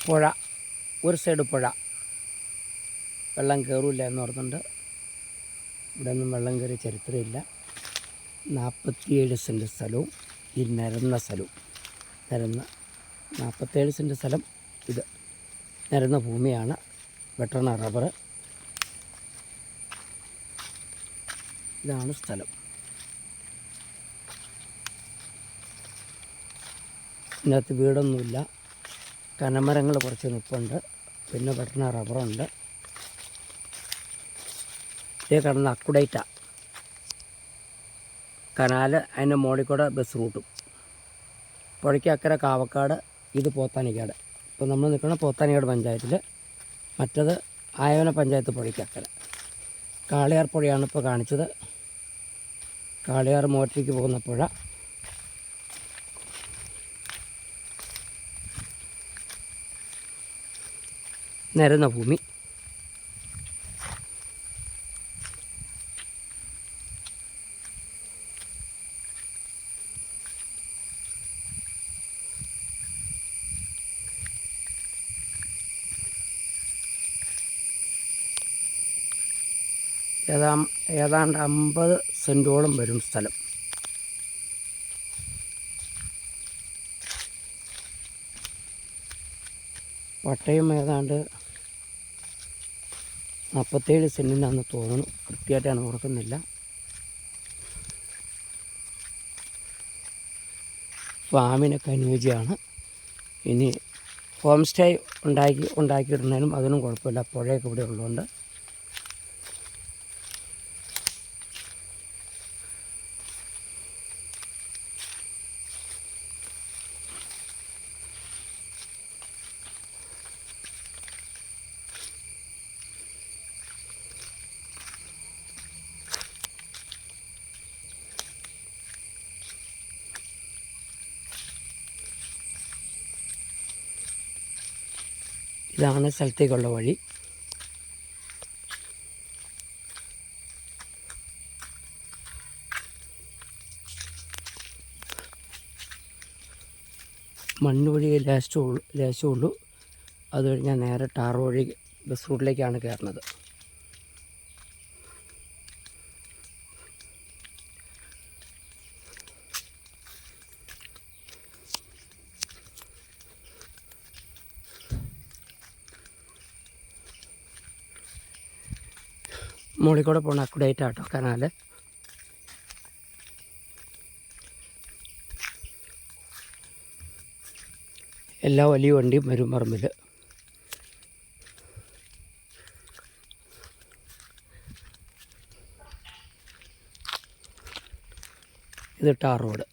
പുഴ, ഒരു സൈഡ് പുഴ, വെള്ളം കയറില്ല എന്ന് പറഞ്ഞുകൊണ്ട് ഇവിടെ ഒന്നും വെള്ളം കയറിയ ചരിത്രമില്ല. 47 സെൻറ്റ് സ്ഥലവും ഈ നിരന്ന സ്ഥലവും, 47 സെൻറ്റ് സ്ഥലം ഇത് നിരന്ന ഭൂമിയാണ്. വെട്ടണ റബ്ബർ, ഇതാണ് സ്ഥലം. ഇതിനകത്ത് വീടൊന്നുമില്ല, കനമരങ്ങൾ കുറച്ച് നിൽപ്പുണ്ട്, പിന്നെ വെട്ടണ റബ്ബറുണ്ട്. ഇതേ കടന്ന് അക്കുഡൈറ്റ കനാല്, അതിൻ്റെ മുകളിൽ കൂടെ ബസ് റൂട്ടും. പുഴയ്ക്ക് അക്കരെ കാവക്കാട്, ഇത് പോത്താനിക്കാട്. ഇപ്പോൾ നമ്മൾ നിൽക്കുന്ന പോത്താനിക്കാട് പഞ്ചായത്തിൽ, മറ്റത് ആയോന പഞ്ചായത്ത് പുഴയ്ക്കക്കര. കാളിയാർ പുഴയാണ് ഇപ്പോൾ കാണിച്ചത്. കാളിയാർ മോറ്റയ്ക്ക് പോകുന്ന പുഴ. നിരന്ന ഭൂമി. ഏതാണ്ട് 50 സെൻറ്റോളം വരും സ്ഥലം. പട്ടയം ഏതാണ്ട് 47 സെൻറ്റിനാണെന്ന് തോന്നുന്നു, കൃത്യമായിട്ടാണ് ഓർക്കുന്നില്ല. ഫാമിനൊക്കെ അനുയോജ്യമാണ്. ഇനി ഹോം സ്റ്റേ ഉണ്ടാക്കിയിടുന്നതിനും അതിനും കുഴപ്പമില്ല, പുഴയൊക്കെ ഇവിടെ ഉള്ളതുകൊണ്ട്. ഇതാണ് സ്ഥലത്തേക്കുള്ള വഴി. മണ്ണ് വഴി ലേശമുള്ളൂ. അത് കഴിഞ്ഞാൽ നേരെ ടാർ വഴി ബസ് റൂട്ടിലേക്കാണ് കയറുന്നത്. മുകളിൽ കൂടെ പോകണം അക്കുഡൈറ്റ് ആട്ടോ കനാല്. എല്ലാ വലിയ വണ്ടിയും വരും പറമ്പിൽ. ഇത് ടാർ റോഡ്.